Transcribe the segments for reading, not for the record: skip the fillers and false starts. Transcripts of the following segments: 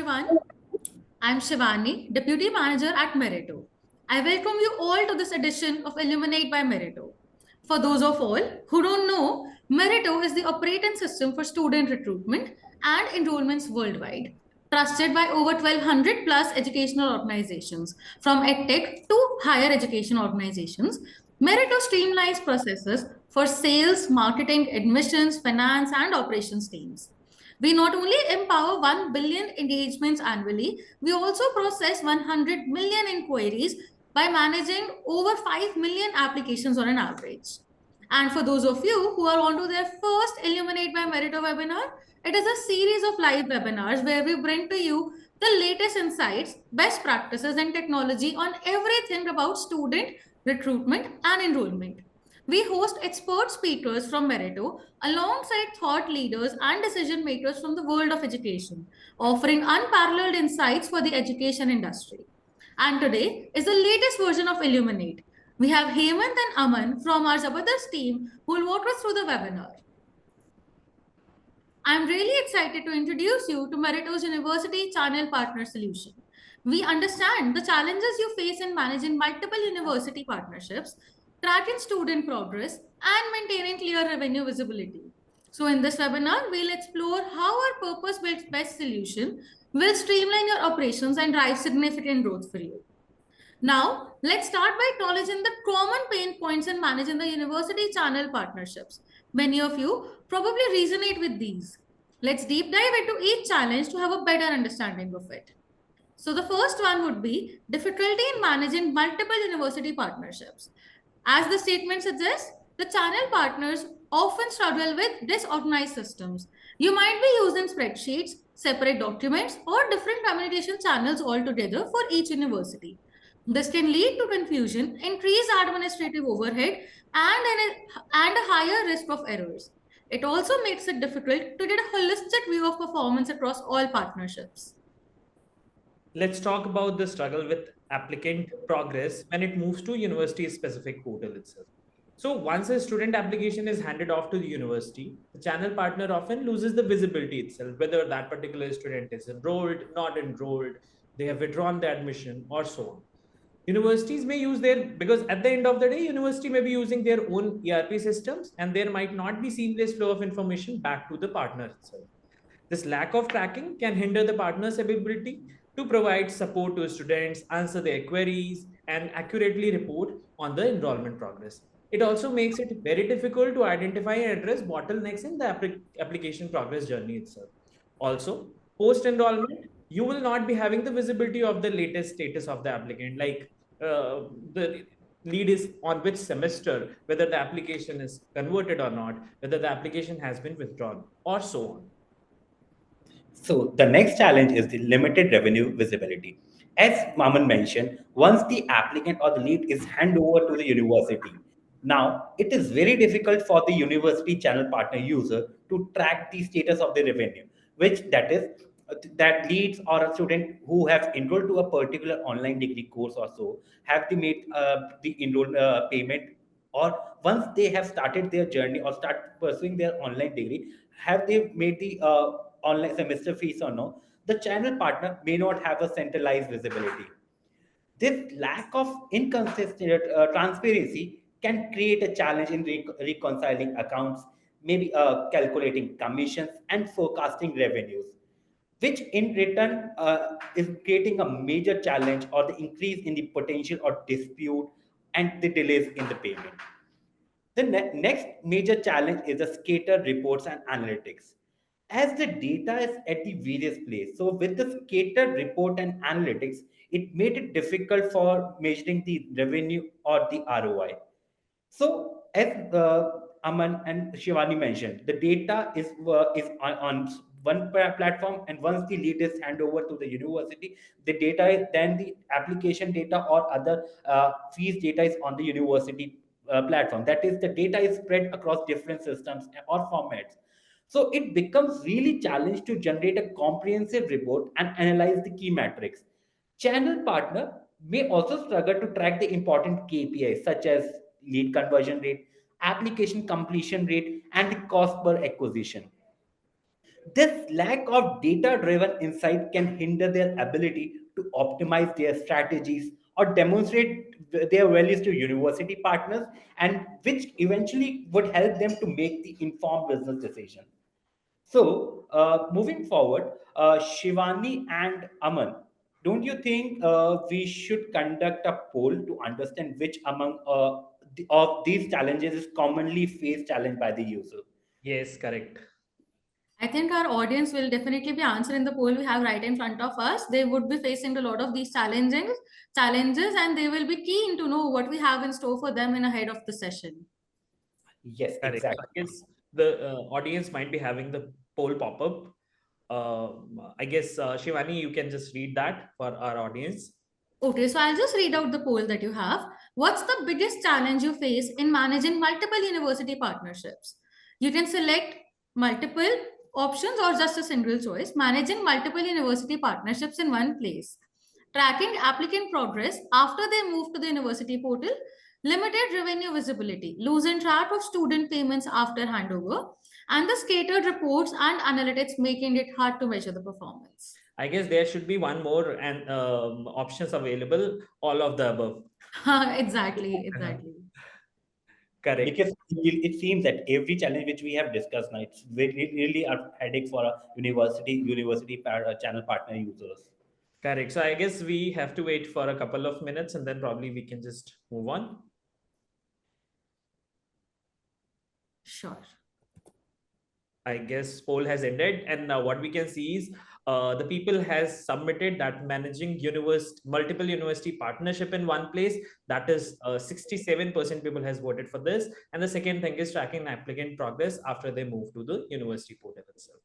everyone. I'm Shivani, Deputy Manager at Meritto. I welcome you all to this edition of Illuminate by Meritto. For those of all who don't know, Meritto is the operating system for student recruitment and enrollments worldwide, trusted by over 1200 plus educational organizations, from edtech to higher education organizations. Meritto streamlines processes for sales, marketing, admissions, finance, and operations teams. We not only empower 1 billion engagements annually, we also process 100 million inquiries by managing over 5 million applications on an average. And for those of you who are onto their first Illuminate by Meritto webinar, it is a series of live webinars where we bring to you the latest insights, best practices, and technology on everything about student recruitment and enrollment. We host expert speakers from Meritto alongside thought leaders and decision makers from the world of education, offering unparalleled insights for the education industry. And today is the latest version of Illuminate. We have Hemant and Aman from our Zabardast team who will walk us through the webinar. I'm really excited to introduce you to Meritto's University Channel Partner Solution. We understand the challenges you face in managing multiple university partnerships, tracking student progress, and maintaining clear revenue visibility. So, in this webinar, we'll explore how our purpose built best solution will streamline your operations and drive significant growth for you. Now, let's start by acknowledging the common pain points in managing the university channel partnerships. Many of you probably resonate with these. Let's deep dive into each challenge to have a better understanding of it. So, the first one would be difficulty in managing multiple university partnerships. As the statement suggests, the channel partners often struggle with disorganized systems. You might be using spreadsheets, separate documents, or different communication channels altogether for each university. This can lead to confusion, increased administrative overhead, and a higher risk of errors. It also makes it difficult to get a holistic view of performance across all partnerships. Let's talk about the struggle with applicant progress when it moves to university-specific portal itself. So once a student application is handed off to the university, the channel partner often loses the visibility itself, whether that particular student is enrolled, not enrolled, they have withdrawn the admission, or so on. Universities may use their, because at the end of the day, university may be using their own ERP systems, and there might not be seamless flow of information back to the partner itself. This lack of tracking can hinder the partner's ability to provide support to students, answer their queries, and accurately report on the enrollment progress. It also makes it very difficult to identify and address bottlenecks in the application progress journey itself. Also, post enrollment, you will not be having the visibility of the latest status of the applicant, like the lead is on which semester, whether the application is converted or not, whether the application has been withdrawn, or so on. So the next challenge is the limited revenue visibility. As Maman mentioned, once the applicant or the lead is handed over to the university, now it is very difficult for the university channel partner user to track the status of the revenue, which that is that leads or a student who have enrolled to a particular online degree course or so have they made the enroll payment, or once they have started their journey or start pursuing their online degree, have they made the online semester fees or no, the channel partner may not have a centralized visibility. This lack of inconsistent transparency can create a challenge in reconciling accounts, maybe calculating commissions and forecasting revenues, which in return is creating a major challenge or the increase in the potential or dispute and the delays in the payment. The next major challenge is the scatter reports and analytics. As the data is at the various places, so with the scattered report and analytics, it made it difficult for measuring the revenue or the ROI. So, as Aman and Shivani mentioned, the data is on one platform, and once the lead is handed over to the university, the data is then the application data or other fees data is on the university platform. That is, the data is spread across different systems or formats. So it becomes really challenging to generate a comprehensive report and analyze the key metrics. Channel partner may also struggle to track the important KPIs such as lead conversion rate, application completion rate, and the cost per acquisition. This lack of data driven insight can hinder their ability to optimize their strategies or demonstrate their values to university partners, and which eventually would help them to make the informed business decision. So, moving forward, Shivani and Aman, don't you think we should conduct a poll to understand which among of these challenges is commonly faced challenge by the user? Yes, correct. I think our audience will definitely be answering the poll we have right in front of us. They would be facing a lot of these challenges, and they will be keen to know what we have in store for them in ahead of the session. Yes, Correct. So exactly. I guess the audience might be having the poll pop up. I guess Shivani, you can just read that for our audience. Okay, so I'll just read out the poll that you have. What's the biggest challenge you face in managing multiple university partnerships? You can select multiple options or just a single choice. Managing multiple university partnerships in one place. Tracking applicant progress after they move to the university portal. Limited revenue visibility. Losing track of student payments after handover. And the scattered reports and analytics making it hard to measure the performance. I guess there should be one more and options available, all of the above. Exactly. Correct. Because it seems that every challenge which we have discussed now, it's very really a headache for a channel partner users. Correct. So I guess we have to wait for a couple of minutes and then probably we can just move on. Sure. I guess poll has ended, and now what we can see is the people has submitted that managing multiple university partnership in one place. That is 67% people has voted for this, and the second thing is tracking applicant progress after they move to the university portal itself.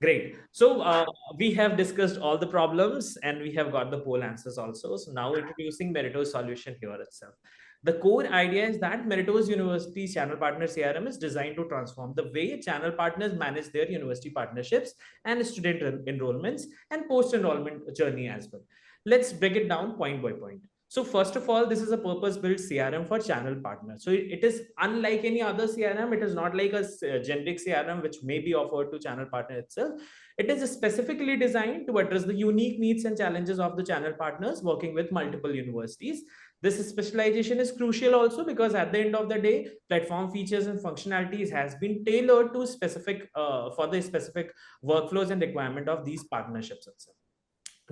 Great. So we have discussed all the problems and we have got the poll answers also. So now introducing Meritto's solution here itself. The core idea is that Meritto's University Channel Partner CRM is designed to transform the way channel partners manage their university partnerships and student enrollments and post-enrollment journey as well. Let's break it down point by point. So first of all, this is a purpose-built CRM for channel partners. So it is unlike any other CRM. It is not like a generic CRM which may be offered to channel partner itself. It is specifically designed to address the unique needs and challenges of the channel partners working with multiple universities. This specialization is crucial also because at the end of the day, platform features and functionalities has been tailored to specific for the specific workflows and requirement of these partnerships itself.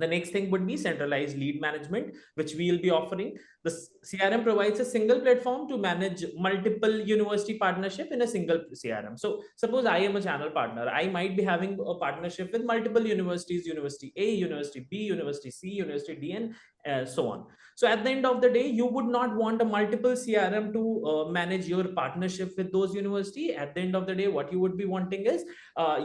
The next thing would be centralized lead management, which we will be offering. The CRM provides a single platform to manage multiple university partnership in a single CRM. So suppose I am a channel partner. I might be having a partnership with multiple universities, University A, University B, University C, University D, and so on. So at the end of the day, you would not want a multiple CRM to manage your partnership with those university. At the end of the day, what you would be wanting is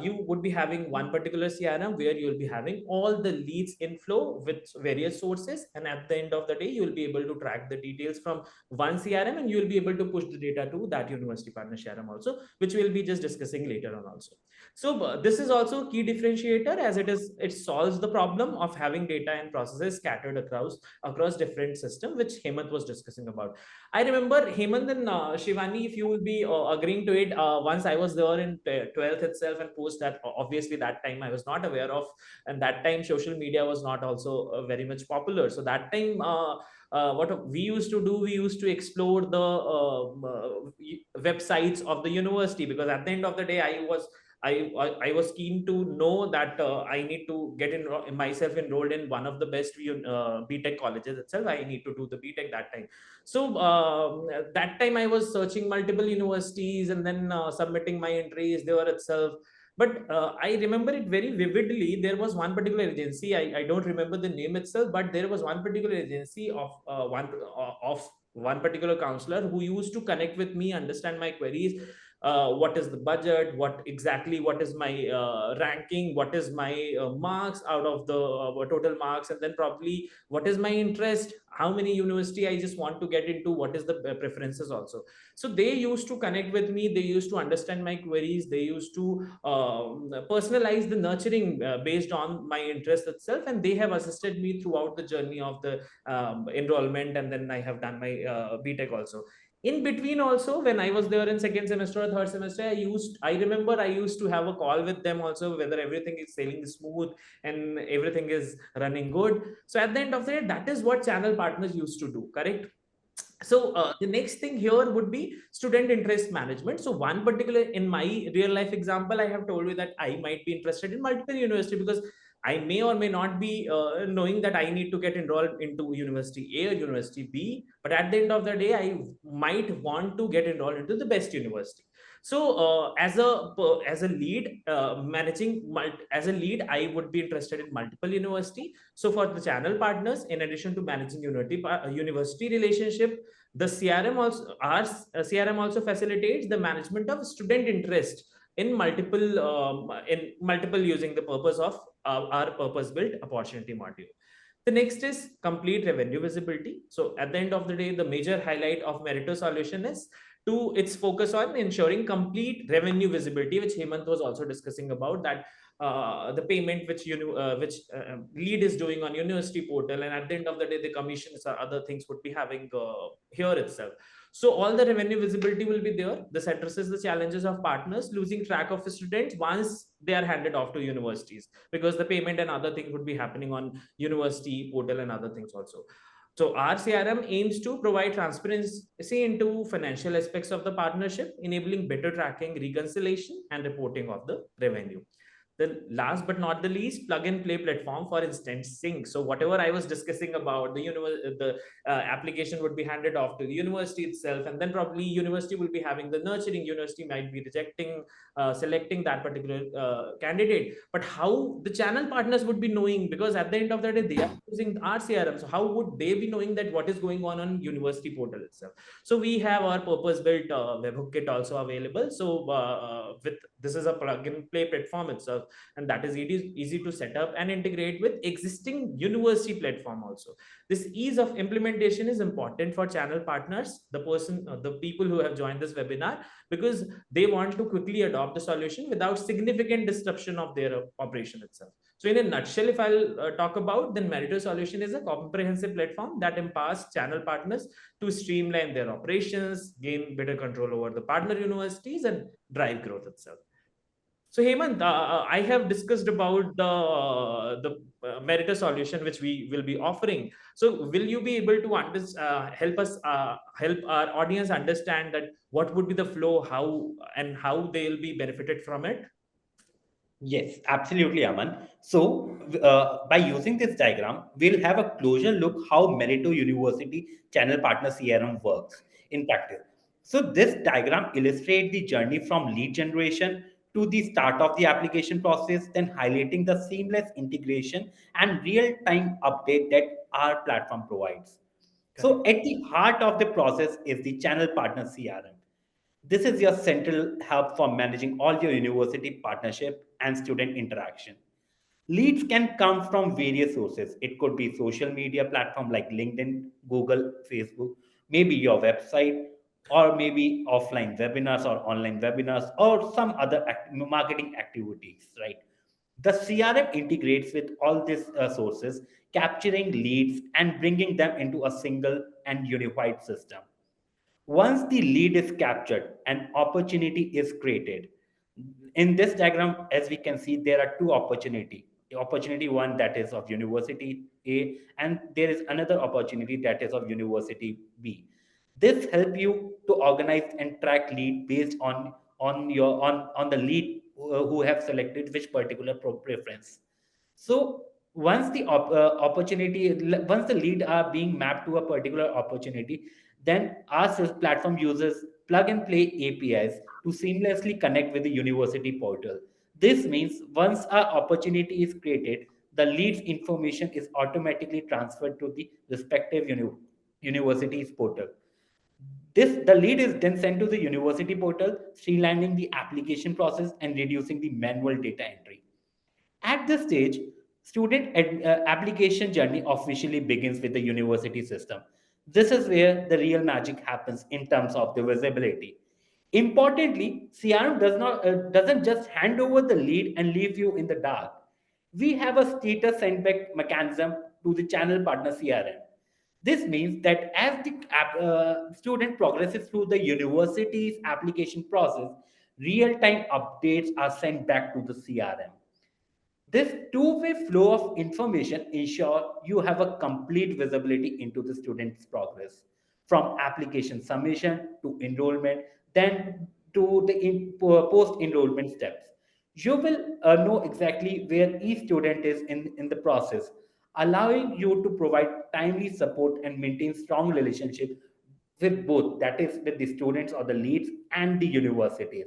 you would be having one particular CRM where you'll be having all the leads inflow with various sources. And at the end of the day, you'll be able to track the details from one CRM and you'll be able to push the data to that university partner CRM also, which we'll be just discussing later on also. So this is also a key differentiator as it solves the problem of having data and processes scattered across different systems, which Hemant was discussing about. I remember Hemant and Shivani, if you will be agreeing to it, once I was there in 12th itself and post that, obviously that time I was not aware of, and that time social media was not also very much popular. So that time, what we used to do, we used to explore the websites of the university, because at the end of the day, I was keen to know that I need to get myself enrolled in one of the best BTech colleges itself. I need to do the BTech that time. So that time I was searching multiple universities and then submitting my entries there itself. But I remember it very vividly. There was one particular agency. I don't remember the name itself, but there was one particular agency of one particular counselor who used to connect with me, understand my queries, what is the budget, what is my ranking, what is my marks out of the total marks, and then probably what is my interest, how many university I just want to get into, what is the preferences also. So they used to connect with me, they used to understand my queries, they used to personalize the nurturing based on my interest itself, and they have assisted me throughout the journey of the enrollment, and then I have done my BTech also. In between also, when I was there in second semester or third semester, I remember I used to have a call with them also, whether everything is sailing smooth and everything is running good. So at the end of the day, that is what channel partners used to do, correct? So the next thing here would be student interest management. So one particular, in my real life example, I have told you that I might be interested in multiple university, because I may or may not be knowing that I need to get enrolled into university A or university B, but at the end of the day, I might want to get enrolled into the best university. So as a lead, as a lead, I would be interested in multiple university. So for the channel partners, in addition to managing university relationship, the CRM also, our CRM also facilitates the management of student interest in multiple using the purpose of our purpose built opportunity module. The next is complete revenue visibility. So at the end of the day, the major highlight of Meritto solution is to its focus on ensuring complete revenue visibility, which Hemant was also discussing about, that the payment which lead is doing on university portal, and at the end of the day, the commissions or other things would be having here itself. So all the revenue visibility will be there. This addresses the challenges of partners losing track of students once they are handed off to universities, because the payment and other things would be happening on university portal and other things also. So our CRM aims to provide transparency into financial aspects of the partnership, enabling better tracking, reconciliation, and reporting of the revenue. The last but not the least, plug and play platform for instant sync. So whatever I was discussing about, the application would be handed off to the university itself, and then probably university will be having the nurturing. University might be rejecting, selecting that particular candidate. But how the channel partners would be knowing, because at the end of the day, they are using our CRM. So how would they be knowing that what is going on university portal itself? So we have our purpose-built webhook kit also available. So with this is a plug-and-play platform itself, and that is easy to set up and integrate with existing university platform also. This ease of implementation is important for channel partners, the people who have joined this webinar, because they want to quickly adopt the solution without significant disruption of their operation itself. So in a nutshell, if I'll talk about, then Meritto solution is a comprehensive platform that empowers channel partners to streamline their operations, gain better control over the partner universities, and drive growth itself. So Hemant, I have discussed about the Meritto solution which we will be offering. So will you be able to help our audience understand that what would be the flow, how they'll be benefited from it? Yes, absolutely, Aman. So, by using this diagram, we'll have a closer look how Meritto University Channel Partner CRM works in practice. So, this diagram illustrates the journey from lead generation to the start of the application process, then highlighting the seamless integration and real-time update that our platform provides. So, Correct. at the heart of the process is the Channel Partner CRM. This is your central hub for managing all your university partnership and student interaction. Leads can come from various sources. It could be social media platform like LinkedIn, Google, Facebook, maybe your website, or maybe offline webinars or online webinars or some other marketing activities, right? The CRM integrates with all these sources, capturing leads and bringing them into a single and unified system. Once the lead is captured, an opportunity is created. In this diagram, as we can see, there are two opportunity. The opportunity one that is of university A, and there is another opportunity that is of university B. This help you to organize and track lead based on the lead who have selected which particular preference. So once the once the lead are being mapped to a particular opportunity, then our platform uses plug and play APIs to seamlessly connect with the university portal. This means once our opportunity is created, the lead's information is automatically transferred to the respective university's portal. The lead is then sent to the university portal, streamlining the application process and reducing the manual data entry. At this stage, application journey officially begins with the university system. This is where the real magic happens in terms of the visibility. Importantly, CRM doesn't just hand over the lead and leave you in the dark. We have a status sendback mechanism to the channel partner CRM. This means that as the student progresses through the university's application process, real-time updates are sent back to the CRM. This two-way flow of information ensure you have a complete visibility into the student's progress, from application submission to enrollment, then to the post-enrollment steps. You will know exactly where each student is in the process, allowing you to provide timely support and maintain strong relationship with both, that is with the students or the leads and the universities.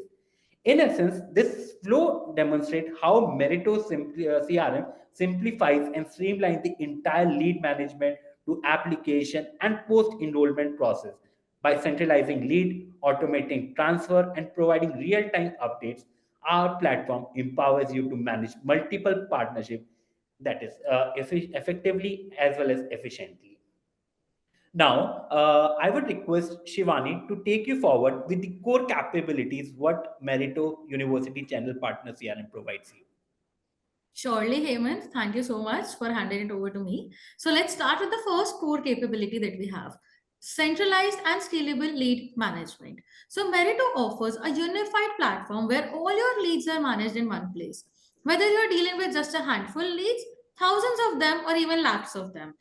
In essence, this flow demonstrates how CRM simplifies and streamlines the entire lead management to application and post-enrollment process. By centralizing lead, automating transfer, and providing real-time updates, our platform empowers you to manage multiple partnerships, that is effectively as well as efficiently. Now, I would request Shivani to take you forward with the core capabilities what Meritto University Channel Partner CRM provides you. Surely, Hemant, thank you so much for handing it over to me. So let's start with the first core capability that we have, centralized and scalable lead management. So Meritto offers a unified platform where all your leads are managed in one place. Whether you're dealing with just a handful leads, thousands of them, or even lakhs of them.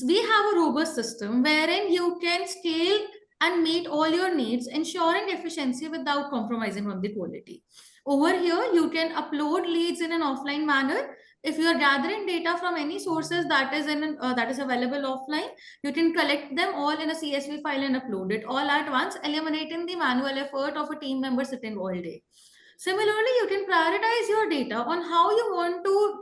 We have a robust system wherein you can scale and meet all your needs, ensuring efficiency without compromising on the quality. Over here, you can upload leads in an offline manner. If you are gathering data from any sources that is available offline, you can collect them all in a CSV file and upload it all at once, eliminating the manual effort of a team member sitting all day. Similarly, you can prioritize your data on how you want to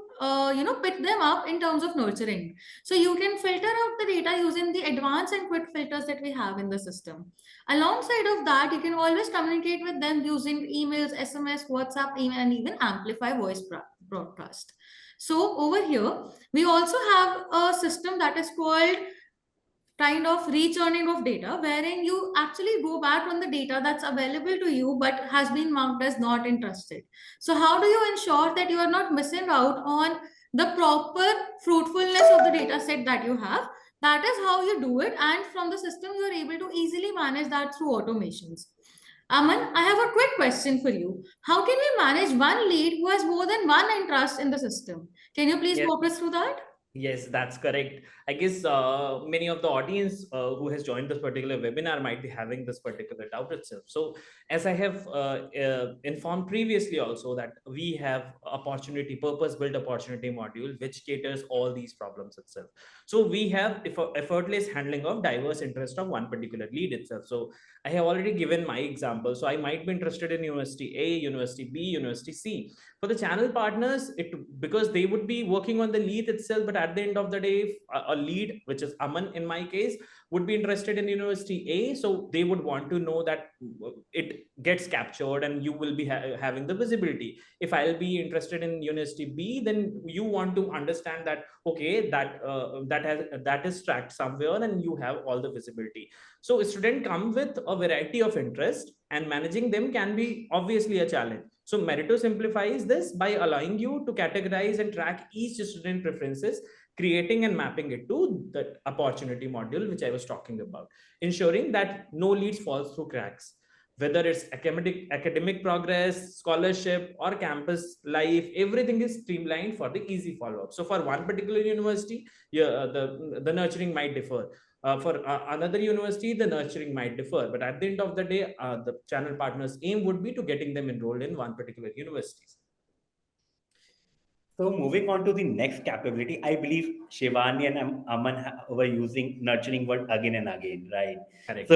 pick them up in terms of nurturing. So you can filter out the data using the advanced and quick filters that we have in the system. Alongside of that, you can always communicate with them using emails, SMS, WhatsApp, email, and even amplify voice broadcast. So over here, we also have a system that is called kind of rechurning of data, wherein you actually go back on the data that's available to you but has been marked as not interested. So how do you ensure that you are not missing out on the proper fruitfulness of the data set that you have? That is how you do it, and from the system you are able to easily manage that through automations. Aman, I have a quick question for you. How can we manage one lead who has more than one interest in the system? Can you please Yes. walk us through that? Yes, that's correct. I guess many of the audience who has joined this particular webinar might be having this particular doubt itself. So, as I have informed previously also that we have opportunity, purpose-built opportunity module, which caters all these problems itself. So, we have effortless handling of diverse interest of one particular lead itself. So, I have already given my example. So, I might be interested in University A, University B, University C. For the channel partners, it because they would be working on the lead itself, but at the end of the day, if a lead, which is Aman in my case, would be interested in University A, so they would want to know that it gets captured and you will be having the visibility. If I'll be interested in University B, then you want to understand that okay, that is tracked somewhere and you have all the visibility. So a student comes with a variety of interest and managing them can be obviously a challenge. So Meritto simplifies this by allowing you to categorize and track each student preferences, creating and mapping it to the opportunity module, which I was talking about, ensuring that no leads falls through cracks. Whether it's academic progress, scholarship, or campus life, everything is streamlined for the easy follow-up. So for one particular university, yeah, the nurturing might differ. For another university, the nurturing might differ, but at the end of the day, the channel partners' aim would be to getting them enrolled in one particular university. So moving on to the next capability, I believe Shivani and Aman were using nurturing word again and again, right? Correct.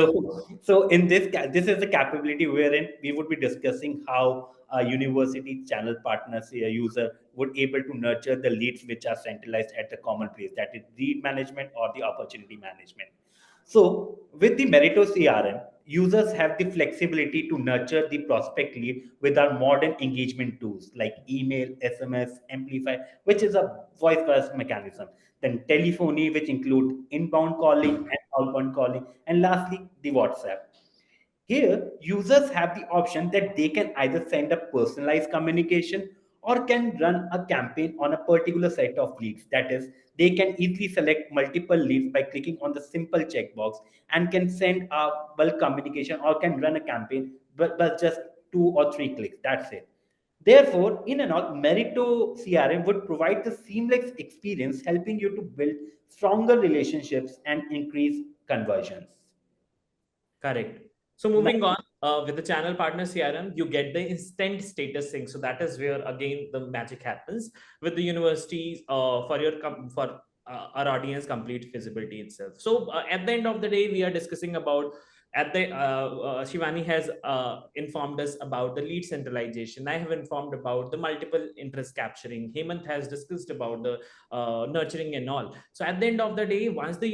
So in this is a capability wherein we would be discussing how a university channel partners, a user would able to nurture the leads which are centralized at the common place, that is lead management or the opportunity management. So with the Meritto CRM, users have the flexibility to nurture the prospect lead with our modern engagement tools like email, SMS, Amplify, which is a voice-first mechanism. Then telephony, which include inbound calling and outbound calling, and lastly, the WhatsApp. Here, users have the option that they can either send a personalized communication or can run a campaign on a particular set of leads. That is, they can easily select multiple leads by clicking on the simple checkbox and can send a bulk communication or can run a campaign but just 2 or 3 clicks. That's it. Therefore, in and all, Meritto CRM would provide the seamless experience, helping you to build stronger relationships and increase conversions. Correct. So moving on with the channel partner CRM, you get the instant status sync. So that is where again the magic happens with the universities for your for our audience complete visibility itself. So at the end of the day, we are discussing about at the Shivani has informed us about the lead centralization. I have informed about the multiple interest capturing. Hemant has discussed about the nurturing and all. So at the end of the day, once the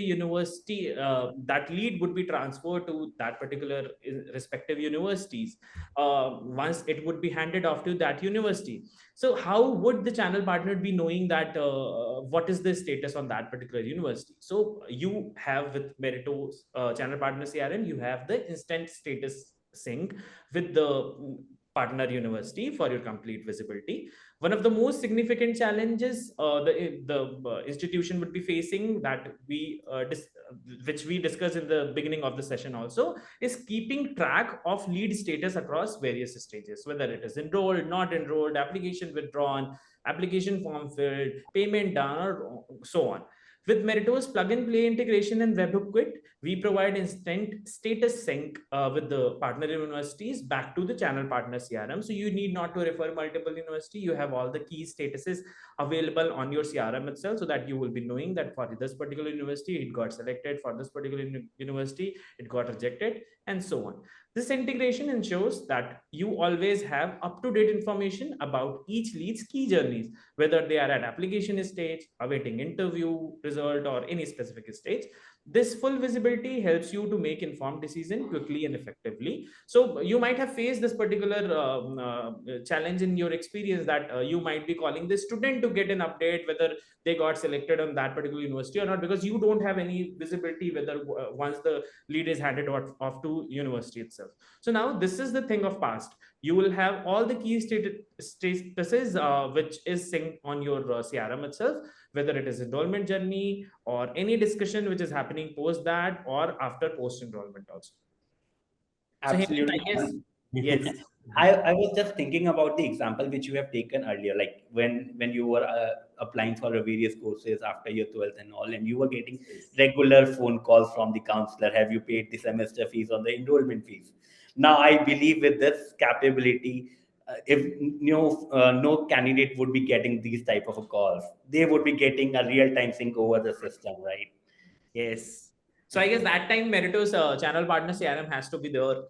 university that lead would be transferred to that particular respective universities, once it would be handed off to that university. So how would the channel partner be knowing that what is the status on that particular university? So you have with Meritto's channel partner CRM, you have the instant status sync with the partner university for your complete visibility. One of the most significant challenges the institution would be facing that which we discussed in the beginning of the session also is keeping track of lead status across various stages, whether it is enrolled, not enrolled, application withdrawn, application form filled, payment done, or so on. With Meritto's plug and play integration and webhook kit, we provide instant status sync with the partner universities back to the channel partner CRM. So you need not to refer multiple university. You have all the key statuses available on your CRM itself, so that you will be knowing that for this particular university, it got selected, for this particular university, it got rejected, and so on. This integration ensures that you always have up-to-date information about each lead's key journeys, whether they are at application stage, awaiting interview result, or any specific stage. This full visibility helps you to make informed decision quickly and effectively. So you might have faced this particular challenge in your experience that you might be calling the student to get an update whether they got selected on that particular university or not, because you don't have any visibility whether once the lead is handed off to university itself. So now this is the thing of past. You will have all the key statuses which is synced on your CRM itself, whether it is enrollment journey or any discussion which is happening post that or after post enrollment also. So Hemant, Absolutely. I guess yes. I was just thinking about the example which you have taken earlier, like when you were applying for various courses after your 12th and all, and you were getting regular phone calls from the counselor, have you paid the semester fees or the enrollment fees? Now, I believe with this capability, if no candidate would be getting these type of calls, they would be getting a real-time sync over the system, right? Yes. So I guess that time Meritto's channel partner CRM has to be there.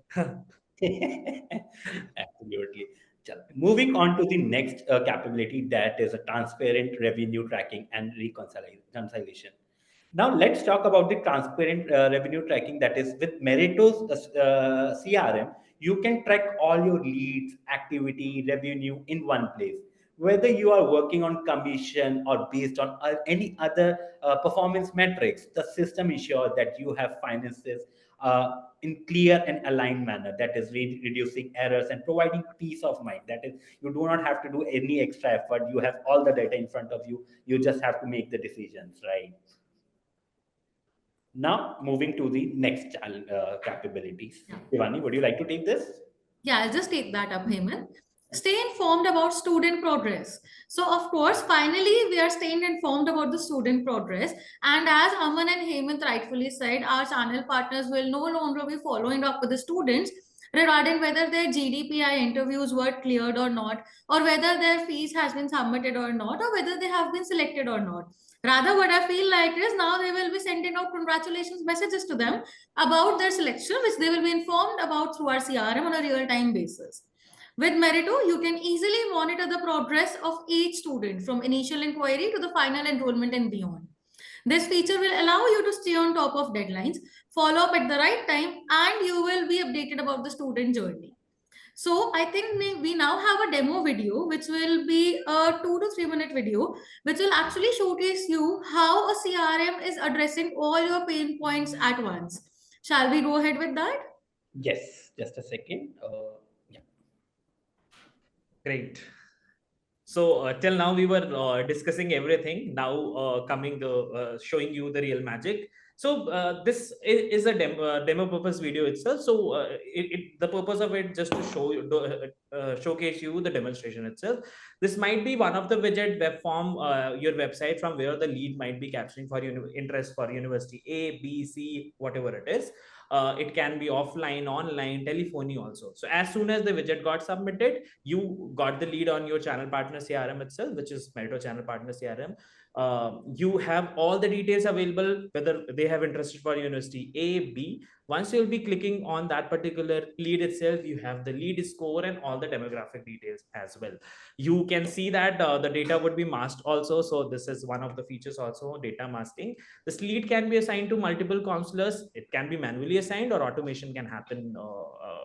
Absolutely. Moving on to the next capability, that is a transparent revenue tracking and reconciliation. Now let's talk about the transparent revenue tracking. That is with Meritto's CRM, you can track all your leads, activity, revenue in one place. Whether you are working on commission or based on any other performance metrics, the system ensures that you have finances in clear and aligned manner. That is reducing errors and providing peace of mind. That is, you do not have to do any extra effort. You have all the data in front of you. You just have to make the decisions, right? Now, moving to the next capabilities. Yeah. Ivani, would you like to take this? Yeah, I'll just take that up, Heyman. Stay informed about student progress. So, of course, finally, we are staying informed about the student progress. And as Aman and Hemant rightfully said, our channel partners will no longer be following up with the students regarding whether their GDPI interviews were cleared or not, or whether their fees has been submitted or not, or whether they have been selected or not. Rather, what I feel like is now they will be sending out congratulations messages to them about their selection, which they will be informed about through our CRM on a real-time basis. With Meritto, you can easily monitor the progress of each student from initial inquiry to the final enrollment and beyond. This feature will allow you to stay on top of deadlines, follow up at the right time, and you will be updated about the student journey. So I think we now have a demo video, which will be a 2 to 3 minute video, which will actually showcase you how a CRM is addressing all your pain points at once. Shall we go ahead with that? Yes, just a second. Yeah. Great. So till now we were discussing everything. Now coming to showing you the real magic. So this is a demo purpose video itself. So the purpose of it just to show you, showcase you the demonstration itself. This might be one of the widget web form your website from where the lead might be capturing for interest for university A, B, C, whatever it is. It can be offline, online, telephony also. So as soon as the widget got submitted, you got the lead on your channel partner CRM itself, which is Meritto channel partner CRM. You have all the details available, whether they have interested for university A, B. Once you'll be clicking on that particular lead itself, you have the lead score and all the demographic details as well. You can see that the data would be masked also. So this is one of the features also, data masking. This lead can be assigned to multiple counselors. It can be manually assigned or automation can happen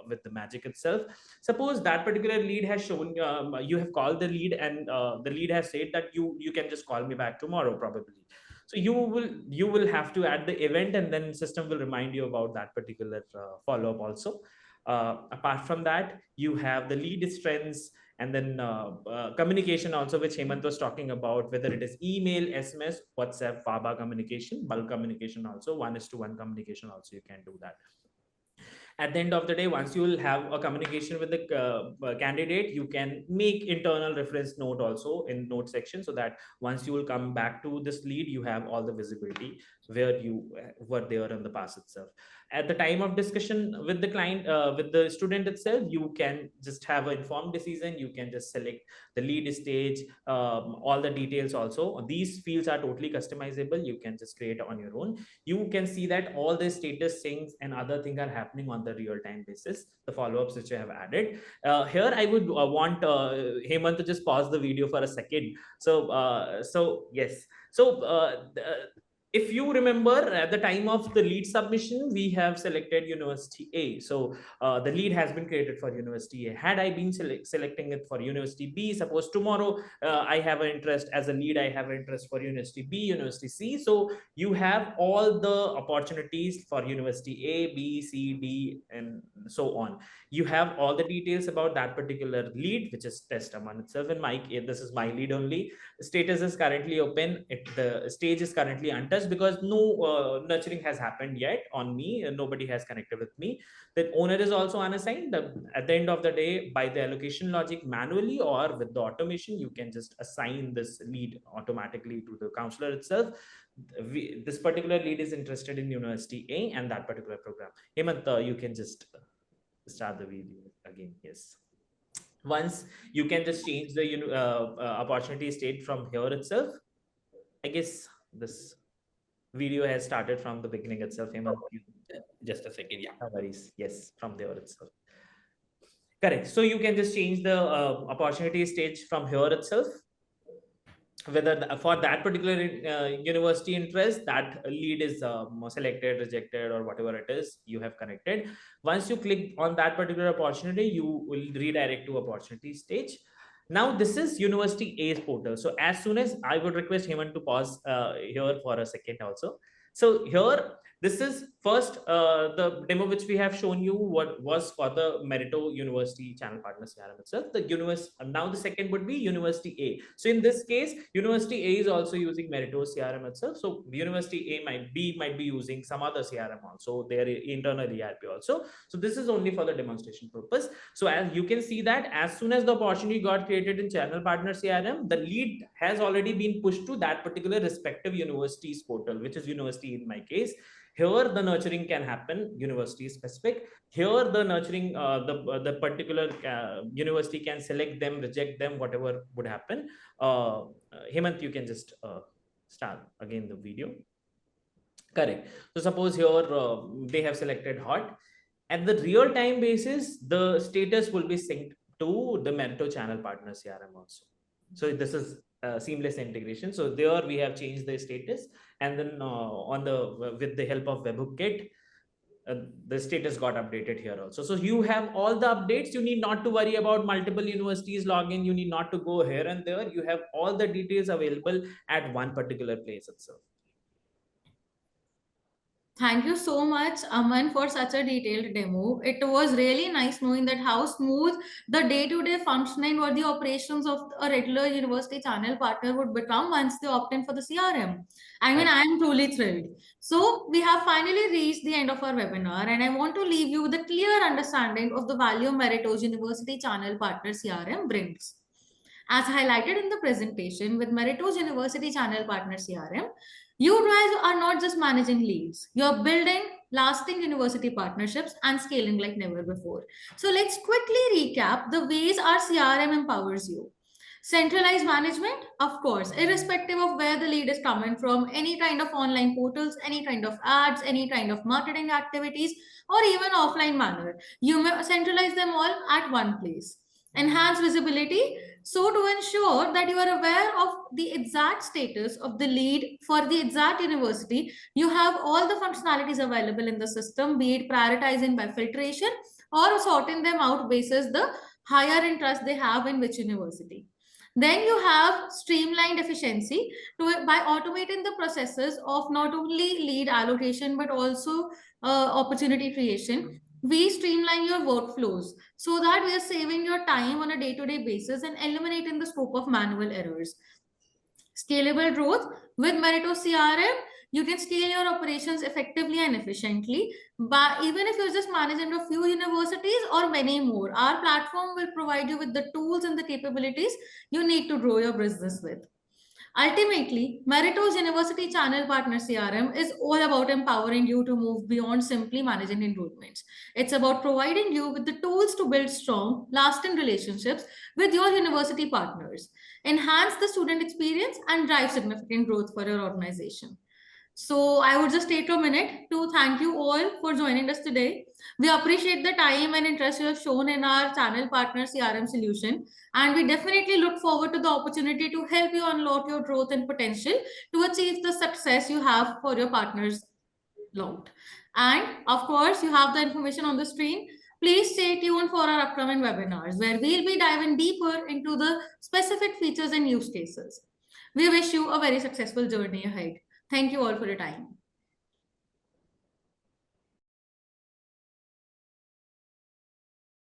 with the magic itself. Suppose that particular lead has shown, you have called the lead and the lead has said that you can just call me back tomorrow probably. So you will have to add the event and then system will remind you about that particular follow-up also. Apart from that, you have the lead strengths and then communication also, which Hemant was talking about, whether it is email, SMS, WhatsApp, FABA communication, bulk communication also, 1:1 communication also, you can do that. At the end of the day, once you will have a communication with the candidate, you can make internal reference note also in note section, so that once you will come back to this lead, you have all the visibility where you were there in the past itself. At the time of discussion with the client, with the student itself, you can just have an informed decision. You can just select the lead stage, all the details also. These fields are totally customizable. You can just create on your own. You can see that all the status things and other things are happening on the real-time basis, the follow-ups which I have added. Here I would want Hemant to just pause the video for a second. So yes. So if you remember, at the time of the lead submission, we have selected university A. So the lead has been created for university A. Had I been selecting it for university B, suppose tomorrow I have an interest as a lead, I have an interest for university B, university C. So you have all the opportunities for university A, B, C, D, and so on. You have all the details about that particular lead, which is test among itself. In my case, this is my lead only. Status is currently open. The stage is currently untouched because no nurturing has happened yet on me. Nobody has connected with me. The owner is also unassigned. At the end of the day, by the allocation logic manually or with the automation, you can just assign this lead automatically to the counselor itself. This particular lead is interested in university A and that particular program. Hemant, you can just start the video again. Yes. Once you can just change the opportunity state from here itself. I guess this video has started from the beginning itself. Hemant, Just a second, yeah. no worries. Yes, from there itself. Correct. So you can just change the opportunity stage from here itself. Whether for that particular university interest, that lead is selected, rejected, or whatever it is, you have connected. Once you click on that particular opportunity, you will redirect to opportunity stage. Now this is university A's portal. So as soon as I would request Hemant to pause here for a second also. So here, this is first the demo which we have shown you what was for the Meritto University channel partner CRM itself. The now the second would be University A. So in this case, University A is also using Meritto CRM itself. So University A might be using some other CRM also, their internal ERP also. So this is only for the demonstration purpose. So as you can see that as soon as the opportunity got created in channel partner CRM, the lead has already been pushed to that particular respective university's portal, which is university in my case. Here the nurturing can happen university specific. Here the nurturing, the particular university can select them, reject them, whatever would happen. Hemant, you can just start again the video. Correct. So suppose here they have selected hot. At the real time basis, the status will be synced to the Meritto channel partner CRM also. So this is seamless integration. So there we have changed the status, and then with the help of webhook kit, the status got updated here also. So you have all the updates. You need not to worry about multiple universities login. You need not to go here and there. You have all the details available at one particular place itself. Thank you so much, Aman, for such a detailed demo. It was really nice knowing that how smooth the day-to-day functioning or the operations of a regular university channel partner would become once they opt in for the CRM. I mean, I am truly thrilled. So we have finally reached the end of our webinar, and I want to leave you with a clear understanding of the value Meritto's University Channel Partner CRM brings. As highlighted in the presentation with Meritto's University Channel Partner CRM, you guys are not just managing leads, you're building lasting university partnerships and scaling like never before. So let's quickly recap the ways our CRM empowers you. Centralized management, of course, irrespective of where the lead is coming from, any kind of online portals, any kind of ads, any kind of marketing activities, or even offline manner, you may centralize them all at one place. Enhance visibility, so to ensure that you are aware of the exact status of the lead for the exact university, you have all the functionalities available in the system, be it prioritizing by filtration or sorting them out basis the higher interest they have in which university. Then you have streamlined efficiency by automating the processes of not only lead allocation but also opportunity creation. We streamline your workflows so that we are saving your time on a day-to-day basis and eliminating the scope of manual errors. Scalable growth with Meritto CRM, you can scale your operations effectively and efficiently. But even if you're just managing a few universities or many more, our platform will provide you with the tools and the capabilities you need to grow your business with. Ultimately, Meritto's University Channel Partner CRM is all about empowering you to move beyond simply managing enrollments. It's about providing you with the tools to build strong, lasting relationships with your university partners, enhance the student experience, and drive significant growth for your organization. So I would just take a minute to thank you all for joining us today. We appreciate the time and interest you have shown in our channel partner CRM solution. And we definitely look forward to the opportunity to help you unlock your growth and potential to achieve the success you have for your partners logged. And of course, you have the information on the screen. Please stay tuned for our upcoming webinars where we'll be diving deeper into the specific features and use cases. We wish you a very successful journey ahead. Thank you all for your time.